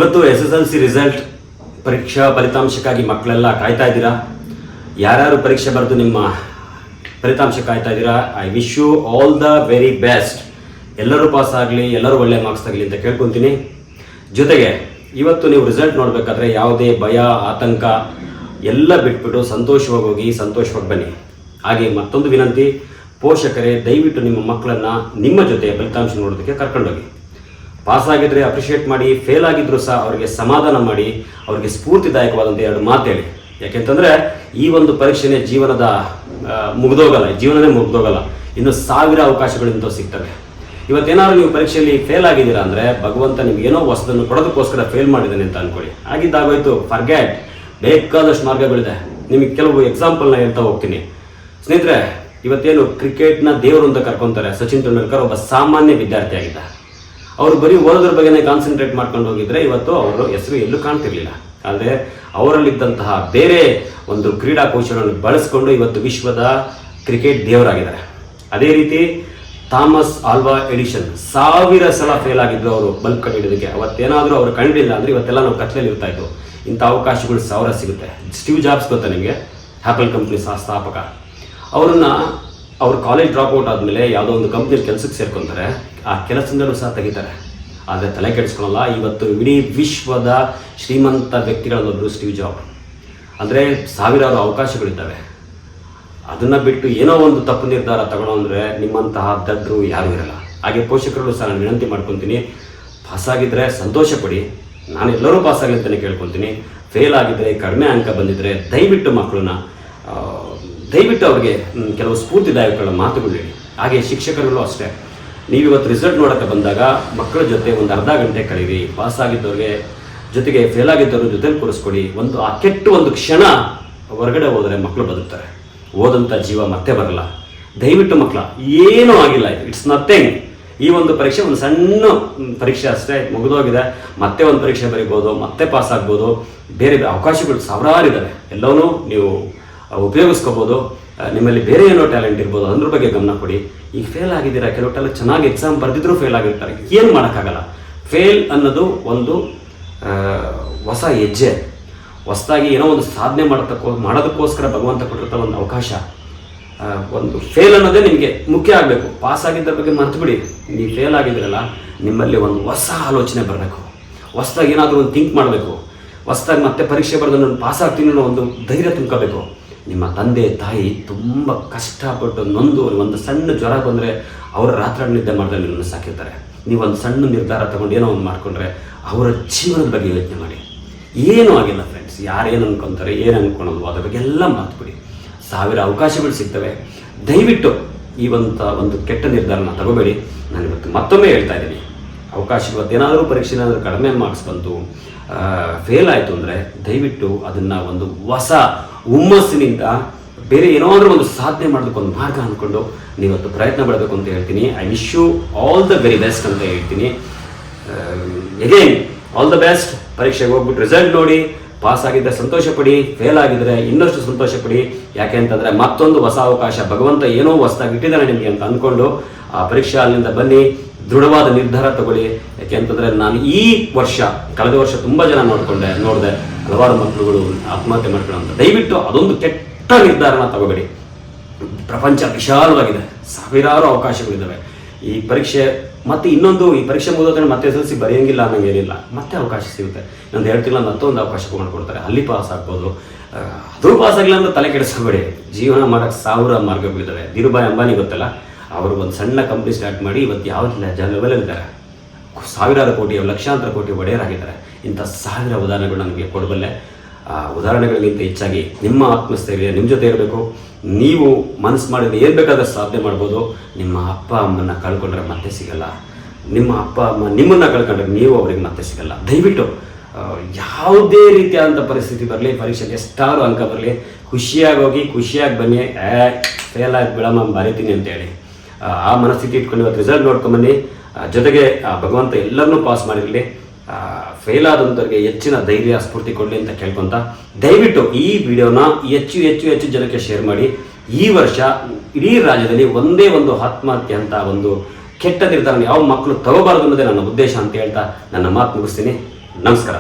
ಇವತ್ತು SSLC result ಪರೀಕ್ಷಾ ಫಲಿತಾಂಶಕ್ಕಾಗಿ ಮಕ್ಕಳೆಲ್ಲ ಕಾಯ್ತಾ ಇದ್ದೀರಾ. ಯಾರ್ಯಾರು ಪರೀಕ್ಷೆ ಬರೆದು ನಿಮ್ಮ ಫಲಿತಾಂಶ ಕಾಯ್ತಾ ಇದ್ದೀರಾ, I wish you all the very best. ಎಲ್ಲರೂ ಪಾಸ್ ಆಗಲಿ, ಎಲ್ಲರೂ ಒಳ್ಳೆ ಮಾರ್ಕ್ಸ್ ತಗಲಿ ಅಂತ ಕೇಳ್ಕೊತೀನಿ. ಜೊತೆಗೆ ಇವತ್ತು ನೀವು ರಿಸಲ್ಟ್ ನೋಡಬೇಕಾದ್ರೆ ಯಾವುದೇ ಭಯ ಆತಂಕ ಎಲ್ಲ ಬಿಟ್ಬಿಟ್ಟು ಸಂತೋಷವಾಗಿ ಹೋಗಿ ಸಂತೋಷವಾಗಿ ಬನ್ನಿ. ಹಾಗೆ ಮತ್ತೊಂದು ವಿನಂತಿ, ಪೋಷಕರೇ ದಯವಿಟ್ಟು ನಿಮ್ಮ ಮಕ್ಕಳನ್ನು ನಿಮ್ಮ ಜೊತೆ ಫಲಿತಾಂಶ ನೋಡೋದಕ್ಕೆ ಕರ್ಕೊಂಡೋಗಿ. ಪಾಸ್ ಆಗಿದ್ರೆ ಅಪ್ರಿಷಿಯೇಟ್ ಮಾಡಿ, ಫೇಲ್ ಆಗಿದ್ರು ಸಹ ಅವರಿಗೆ ಸಮಾಧಾನ ಮಾಡಿ, ಅವರಿಗೆ ಸ್ಫೂರ್ತಿದಾಯಕವಾದಂಥ ಎರಡು ಮಾತು ಹೇಳಿ. ಯಾಕೆಂತಂದರೆ ಈ ಒಂದು ಪರೀಕ್ಷೆನೇ ಜೀವನದ ಜೀವನನೇ ಮುಗ್ದೋಗಲ್ಲ. ಇನ್ನು ಸಾವಿರ ಅವಕಾಶಗಳಿಂದ ಸಿಗ್ತವೆ. ಇವತ್ತೇನಾದ್ರು ನೀವು ಪರೀಕ್ಷೆಯಲ್ಲಿ ಫೇಲ್ ಆಗಿದ್ದೀರಾ ಅಂದರೆ ಭಗವಂತ ನಿಮ್ಗೇನೋ ಹೊಸದನ್ನು ಕೊಡೋದಕ್ಕೋಸ್ಕರ ಫೇಲ್ ಮಾಡಿದ್ದಾನೆ ಅಂತ ಅಂದ್ಕೊಳ್ಳಿ. ಆಗಿದ್ದಾಗೋಯ್ತು, ಫರ್ಗೆಟ್. ಬೇಕಾದಷ್ಟು ಮಾರ್ಗಗಳಿದೆ. ನಿಮಗೆ ಕೆಲವು ಎಕ್ಸಾಂಪಲ್ನ ಹೇಳ್ತಾ ಹೋಗ್ತೀನಿ. ಸ್ನೇಹಿತರೆ, ಇವತ್ತೇನು ಕ್ರಿಕೆಟ್ನ ದೇವರು ಅಂತ ಕರ್ಕೊತಾರೆ. ಸಚಿನ್ ತೆಂಡೂಲ್ಕರ್ ಒಬ್ಬ ಸಾಮಾನ್ಯ ವಿದ್ಯಾರ್ಥಿ ಆಗಿದ್ದ. ಅವರು ಬರೀ ಓದೋದ್ರ ಬಗ್ಗೆನೇ ಕಾನ್ಸಂಟ್ರೇಟ್ ಮಾಡ್ಕೊಂಡು ಹೋಗಿದ್ರೆ ಇವತ್ತು ಅವರ ಹೆಸರು ಎಲ್ಲೂ ಕಾಣ್ತಿರ್ಲಿಲ್ಲ. ಆದರೆ ಅವರಲ್ಲಿದ್ದಂತಹ ಬೇರೆ ಒಂದು ಕ್ರೀಡಾ ಕೌಶಲ್ಯವನ್ನು ಬಳಸ್ಕೊಂಡು ಇವತ್ತು ವಿಶ್ವದ ಕ್ರಿಕೆಟ್ ದೇವರಾಗಿದ್ದಾರೆ. ಅದೇ ರೀತಿ ಥಾಮಸ್ ಆಲ್ವಾ ಎಡಿಸನ್ 1000 ಸಲ ಫೇಲ್ ಆಗಿದ್ರು ಅವರು ಬಲ್ಬ್ ಕಂಡಿಡೋದಕ್ಕೆ. ಅವತ್ತೇನಾದರೂ ಅವರು ಕಂಡಿಲ್ಲ ಅಂದರೆ ಇವತ್ತೆಲ್ಲ ನಾವು ಕತ್ಲೆಯಲ್ಲಿ ಇರ್ತಾ ಇತ್ತು. ಇಂಥ ಅವಕಾಶಗಳು 1000 ಸಿಗುತ್ತೆ. ಸ್ಟೀವ್ ಜಾಬ್ಸ್ ಗೊತ್ತಾ ನಿಮಗೆ, ಆ್ಯಪಲ್ ಕಂಪ್ನಿ ಸ್ಥಾಪಕ. ಅವ್ರ ಕಾಲೇಜ್ ಡ್ರಾಪ್ ಔಟ್ ಆದಮೇಲೆ ಯಾವುದೋ ಒಂದು ಕಂಪ್ನಿಯಲ್ಲಿ ಕೆಲಸಕ್ಕೆ ಸೇರ್ಕೊತಾರೆ. ಆ ಕೆಲಸದಿಂದಲೂ ಸಹ ತೆಗಿತಾರೆ. ಆದರೆ ತಲೆ ಕೆಡಿಸ್ಕೊಳ್ಳಲ್ಲ. ಇವತ್ತು ಇಡೀ ವಿಶ್ವದ ಶ್ರೀಮಂತ ವ್ಯಕ್ತಿಗಳಲ್ಲೊಬ್ಬರು ಸ್ಟೀವ್ ಜಾಬ್. ಅಂದರೆ ಸಾವಿರಾರು ಅವಕಾಶಗಳಿದ್ದಾವೆ. ಅದನ್ನು ಬಿಟ್ಟು ಏನೋ ಒಂದು ತಪ್ಪು ನಿರ್ಧಾರ ತಗೊಳ್ಳೋ ಅಂದರೆ ನಿಮ್ಮಂತಹ ದಡ್ಡರು ಯಾರೂ ಇರಲ್ಲ. ಹಾಗೆ ಪೋಷಕರು ಸಹ ನಾನು ವಿನಂತಿ ಮಾಡ್ಕೊತೀನಿ, ಪಾಸಾಗಿದ್ದರೆ ಸಂತೋಷ ಪಡಿ. ನಾನು ಎಲ್ಲರೂ ಪಾಸಾಗಲಿ ಅಂತಲೇ ಕೇಳ್ಕೊತೀನಿ. ಫೇಲ್ ಆಗಿದ್ದರೆ, ಕಡಿಮೆ ಅಂಕ ಬಂದಿದ್ದರೆ ದಯವಿಟ್ಟು ಮಕ್ಕಳನ್ನ ದಯವಿಟ್ಟು ಅವ್ರಿಗೆ ಕೆಲವು ಸ್ಫೂರ್ತಿದಾಯಕಗಳ ಮಾತುಗಳು ಹೇಳಿ. ಹಾಗೆ ಶಿಕ್ಷಕರುಗಳು ಅಷ್ಟೇ. ನೀವಿವತ್ತು ರಿಸಲ್ಟ್ ನೋಡೋಕ್ಕೆ ಬಂದಾಗ ಮಕ್ಕಳ ಜೊತೆ ಒಂದು ಅರ್ಧ ಗಂಟೆ ಕಳೀರಿ. ಪಾಸಾಗಿದ್ದವ್ರಿಗೆ ಜೊತೆಗೆ ಫೇಲ್ ಆಗಿದ್ದವ್ರ ಜೊತೆಲಿ ಕೂರಿಸ್ಕೊಡಿ. ಆ ಕೆಟ್ಟ ಒಂದು ಕ್ಷಣ ಹೊರಗಡೆ ಹೋದರೆ ಮಕ್ಕಳು ಬದುಕ್ತಾರೆ. ಓದಂಥ ಜೀವ ಮತ್ತೆ ಬರಲ್ಲ. ದಯವಿಟ್ಟು ಮಕ್ಕಳ ಏನೂ ಆಗಿಲ್ಲ, ಇಟ್ಸ್ ನಥಿಂಗ್. ಈ ಒಂದು ಪರೀಕ್ಷೆ ಒಂದು ಸಣ್ಣ ಪರೀಕ್ಷೆ ಅಷ್ಟೇ, ಮುಗಿದೋಗಿದೆ. ಮತ್ತೆ ಒಂದು ಪರೀಕ್ಷೆ ಬರೀಬೋದು, ಮತ್ತೆ ಪಾಸ್ ಆಗ್ಬೋದು. ಬೇರೆ ಅವಕಾಶಗಳು ಸಾವಿರಾರಿದ್ದಾವೆ. ಎಲ್ಲವನ್ನೂ ನೀವು ಉಪಯೋಗಿಸ್ಕೋಬೋದು. ನಿಮ್ಮಲ್ಲಿ ಬೇರೆ ಏನೋ ಟ್ಯಾಲೆಂಟ್ ಇರ್ಬೋದು, ಅದ್ರ ಬಗ್ಗೆ ಗಮನ ಕೊಡಿ. ಈಗ ಫೇಲ್ ಆಗಿದ್ದೀರಾ, ಕೆಲವು ಚೆನ್ನಾಗಿ ಎಕ್ಸಾಮ್ ಬರೆದಿದ್ರು ಫೇಲ್ ಆಗಿರ್ತಾರೆ. ಏನು ಮಾಡೋಕ್ಕಾಗಲ್ಲ. ಫೇಲ್ ಅನ್ನೋದು ಒಂದು ಹೊಸ ಹೆಜ್ಜೆ. ಹೊಸದಾಗಿ ಏನೋ ಒಂದು ಸಾಧನೆ ಮಾಡೋದಕ್ಕೋಸ್ಕರ ಭಗವಂತ ಕೊಟ್ಟಿರ್ತ ಒಂದು ಅವಕಾಶ. ಒಂದು ಫೇಲ್ ಅನ್ನೋದೇ ನಿಮಗೆ ಮುಖ್ಯ ಆಗಬೇಕು. ಪಾಸ್ ಆಗಿದ್ದ ಬಗ್ಗೆ ಮರ್ತುಬಿಡಿ. ನೀವು ಫೇಲ್ ಆಗಿದ್ದೀರಲ್ಲ, ನಿಮ್ಮಲ್ಲಿ ಒಂದು ಹೊಸ ಆಲೋಚನೆ ಬರಬೇಕು. ಹೊಸದಾಗಿ ಏನಾದರೂ ಒಂದು ಥಿಂಕ್ ಮಾಡಬೇಕು. ಹೊಸದಾಗಿ ಮತ್ತೆ ಪರೀಕ್ಷೆ ಬರೆದು ನಾನು ಪಾಸ್ ಆಗ್ತೀನಿ ಅನ್ನೋ ಒಂದು ಧೈರ್ಯ ತುಂಬ್ಕೋಬೇಕು. ನಿಮ್ಮ ತಂದೆ ತಾಯಿ ತುಂಬ ಕಷ್ಟಪಟ್ಟು ನೊಂದು ಒಂದು ಸಣ್ಣ ಜ್ವರ ಬಂದರೆ ಅವರ ರಾತ್ರಿ ನಿದ್ದೆ ಮಾಡಿದ್ರೆ ನಿಮ್ಮನ್ನು ಸಾಕಿರ್ತಾರೆ. ನೀವು ಒಂದು ಸಣ್ಣ ನಿರ್ಧಾರ ತಗೊಂಡು ಏನೋ ಒಂದು ಮಾಡಿಕೊಂಡ್ರೆ ಅವರ ಜೀವನದ ಬಗ್ಗೆ ಯೋಚನೆ ಮಾಡಿ. ಏನೂ ಆಗಿಲ್ಲ ಫ್ರೆಂಡ್ಸ್. ಯಾರೇನು ಅನ್ಕೊತಾರೆ, ಏನು ಅನ್ಕೊಳೋದು, ಅದ್ರ ಬಗ್ಗೆ ಎಲ್ಲ ಮಾತುಬಿಡಿ. 1000 ಅವಕಾಶಗಳು ಸಿಗ್ತವೆ. ದಯವಿಟ್ಟು ಈ ಒಂದು ಕೆಟ್ಟ ನಿರ್ಧಾರನ ತಗೋಬೇಡಿ. ನಾನು ಇವತ್ತು ಮತ್ತೊಮ್ಮೆ ಹೇಳ್ತಾ ಇದ್ದೀನಿ, ಅವಕಾಶ ಇವತ್ತೇನಾದರೂ ಪರೀಕ್ಷೆ ಏನಾದರೂ ಕಡಿಮೆ ಮಾರ್ಕ್ಸ್ ಬಂತು, ಫೇಲ್ ಆಯಿತು ಅಂದರೆ ದಯವಿಟ್ಟು ಅದನ್ನು ಒಂದು ಹೊಸ ಹುಮ್ಮಸ್ಸಿನಿಂದ ಬೇರೆ ಏನಾದರೂ ಒಂದು ಸಾಧನೆ ಮಾಡೋದಕ್ಕೊಂದು ಮಾರ್ಗ ಅಂದ್ಕೊಂಡು ನೀವತ್ತು ಪ್ರಯತ್ನ ಪಡಬೇಕು ಅಂತ ಹೇಳ್ತೀನಿ. I wish you all the very best ಅಂತ ಹೇಳ್ತೀನಿ. Again all the best. ಪರೀಕ್ಷೆಗೆ ಹೋಗ್ಬಿಟ್ಟು ರಿಸಲ್ಟ್ ನೋಡಿ. ಪಾಸ್ ಆಗಿದ್ದರೆ ಸಂತೋಷ ಪಡಿ, ಫೇಲ್ ಆಗಿದ್ದರೆ ಇನ್ನಷ್ಟು ಸಂತೋಷ ಪಡಿ. ಯಾಕೆ ಅಂತಂದರೆ ಮತ್ತೊಂದು ಹೊಸ ಅವಕಾಶ ಭಗವಂತ ಏನೋ ಹೊಸದಾಗಿ ಇಟ್ಟಿದ್ದಾನೆ ನಿಮಗೆ ಅಂತ ಅಂದ್ಕೊಂಡು ಆ ಪರೀಕ್ಷಾ ಅಲ್ಲಿಂದ ಬನ್ನಿ. ದೃಢವಾದ ನಿರ್ಧಾರ ತಗೊಳ್ಳಿ. ಯಾಕೆ ಅಂತಂದರೆ ನಾನು ಈ ಕಳೆದ ವರ್ಷ ತುಂಬ ಜನ ನೋಡಿದೆ ಹಲವಾರು ಮಕ್ಕಳುಗಳು ಆತ್ಮಹತ್ಯೆ ಮಾಡ್ಕೊಳ್ಳೋಂಥ. ದಯವಿಟ್ಟು ಅದೊಂದು ಕೆಟ್ಟ ನಿರ್ಧಾರನ ತಗೋಬೇಡಿ. ಪ್ರಪಂಚ ವಿಶಾಲವಾಗಿದೆ, ಸಾವಿರಾರು ಅವಕಾಶಗಳಿದ್ದಾವೆ. ಈ ಪರೀಕ್ಷೆ ಮತ್ತೆ ಈ ಪರೀಕ್ಷೆ ಮುಗಿದೋದ್ರೆ ಮತ್ತೆ SSLC ಬರೆಯೋಂಗಿಲ್ಲ ಅನ್ನೋಂಗೇನಿಲ್ಲ. ಮತ್ತೆ ಅವಕಾಶ ಸಿಗುತ್ತೆ. ನಾನು ಹೇಳ್ತಿಲ್ಲ, ಮತ್ತೊಂದು ಅವಕಾಶ ಮಾಡ್ಕೊಡ್ತಾರೆ. ಅಲ್ಲಿ ಪಾಸ್ ಆಗ್ಬೋದು. ಅದು ಪಾಸ್ ಆಗಿಲ್ಲ ಅಂದ್ರೆ ತಲೆ ಕೆಡಿಸ್ಕೋಬೇಡಿ. ಜೀವನ ಮಾಡೋಕ್ಕೆ 1000 ಮಾರ್ಗಗಳಿದ್ದಾವೆ. ಧೀರುಭಾಯ್ ಅಂಬಾನಿ ಗೊತ್ತಲ್ಲ, ಅವರು ಒಂದು ಸಣ್ಣ ಕಂಪ್ನಿ ಸ್ಟಾರ್ಟ್ ಮಾಡಿ ಇವತ್ತು ಯಾವ ಲೆವೆಲಲ್ಲಿದ್ದಾರೆ. ಸಾವಿರಾರು ಕೋಟಿ, ಲಕ್ಷಾಂತರ ಕೋಟಿ ಒಡೆಯರಾಗಿದ್ದಾರೆ. ಇಂಥ 1000 ಉದಾಹರಣೆಗಳು ನನಗೆ ಕೊಡಬಲ್ಲೆ. ಉದಾಹರಣೆಗಳಿಗಿಂತ ಹೆಚ್ಚಾಗಿ ನಿಮ್ಮ ಆತ್ಮಸ್ಥೈರ್ಯ ನಿಮ್ಮ ಜೊತೆ ಇರಬೇಕು. ನೀವು ಮನಸ್ಸು ಮಾಡಿದ್ರೆ ಏನು ಬೇಕಾದ್ರೆ ಸಾಧನೆ ಮಾಡ್ಬೋದು. ನಿಮ್ಮ ಅಪ್ಪ ಅಮ್ಮನ ಕಳ್ಕೊಂಡ್ರೆ ಮತ್ತೆ ಸಿಗಲ್ಲ. ನಿಮ್ಮ ಅಪ್ಪ ಅಮ್ಮ ನಿಮ್ಮನ್ನು ಕಳ್ಕೊಂಡ್ರೆ ನೀವು ಅವ್ರಿಗೆ ಮತ್ತೆ ಸಿಗಲ್ಲ. ದಯವಿಟ್ಟು ಯಾವುದೇ ರೀತಿಯಾದಂಥ ಪರಿಸ್ಥಿತಿ ಬರಲಿ, ಪರೀಕ್ಷೆಗೆ ಎಷ್ಟಾರು ಅಂಕ ಬರಲಿ, ಖುಷಿಯಾಗಿ ಹೋಗಿ ಖುಷಿಯಾಗಿ ಬನ್ನಿ. ಫೇಲ್ ಆಗಿ ಬಿಡಮ್ಮ ಬರೀತೀನಿ ಅಂತೇಳಿ ಆ ಮನಸ್ಥಿತಿ ಇಟ್ಕೊಂಡು ಇವತ್ತು ರಿಸಲ್ಟ್ ನೋಡ್ಕೊಂಬನ್ನಿ. ಜೊತೆಗೆ ಭಗವಂತ ಎಲ್ಲರನ್ನೂ ಪಾಸ್ ಮಾಡಿರಲಿ. ಫೇಲ್ ಆದಂಥವ್ರಿಗೆ ಹೆಚ್ಚಿನ ಧೈರ್ಯ ಸ್ಫೂರ್ತಿ ಕೊಡಲಿ ಅಂತ ಕೇಳ್ಕೊತ ದಯವಿಟ್ಟು ಈ ವಿಡಿಯೋನ ಹೆಚ್ಚು ಜನಕ್ಕೆ ಶೇರ್ ಮಾಡಿ. ಈ ವರ್ಷ ಇಡೀ ರಾಜ್ಯದಲ್ಲಿ ಒಂದೇ ಒಂದು ಆತ್ಮಹತ್ಯೆ ಅಂತ ಒಂದು ಕೆಟ್ಟ ನಿರ್ಧಾರ ಯಾವ ಮಕ್ಕಳು ತಗೋಬಾರದು ಅನ್ನೋದೇ ನನ್ನ ಉದ್ದೇಶ ಅಂತ ಹೇಳ್ತಾ ನನ್ನ ಮಾತು ಮುಗಿಸ್ತೀನಿ. ನಮಸ್ಕಾರ.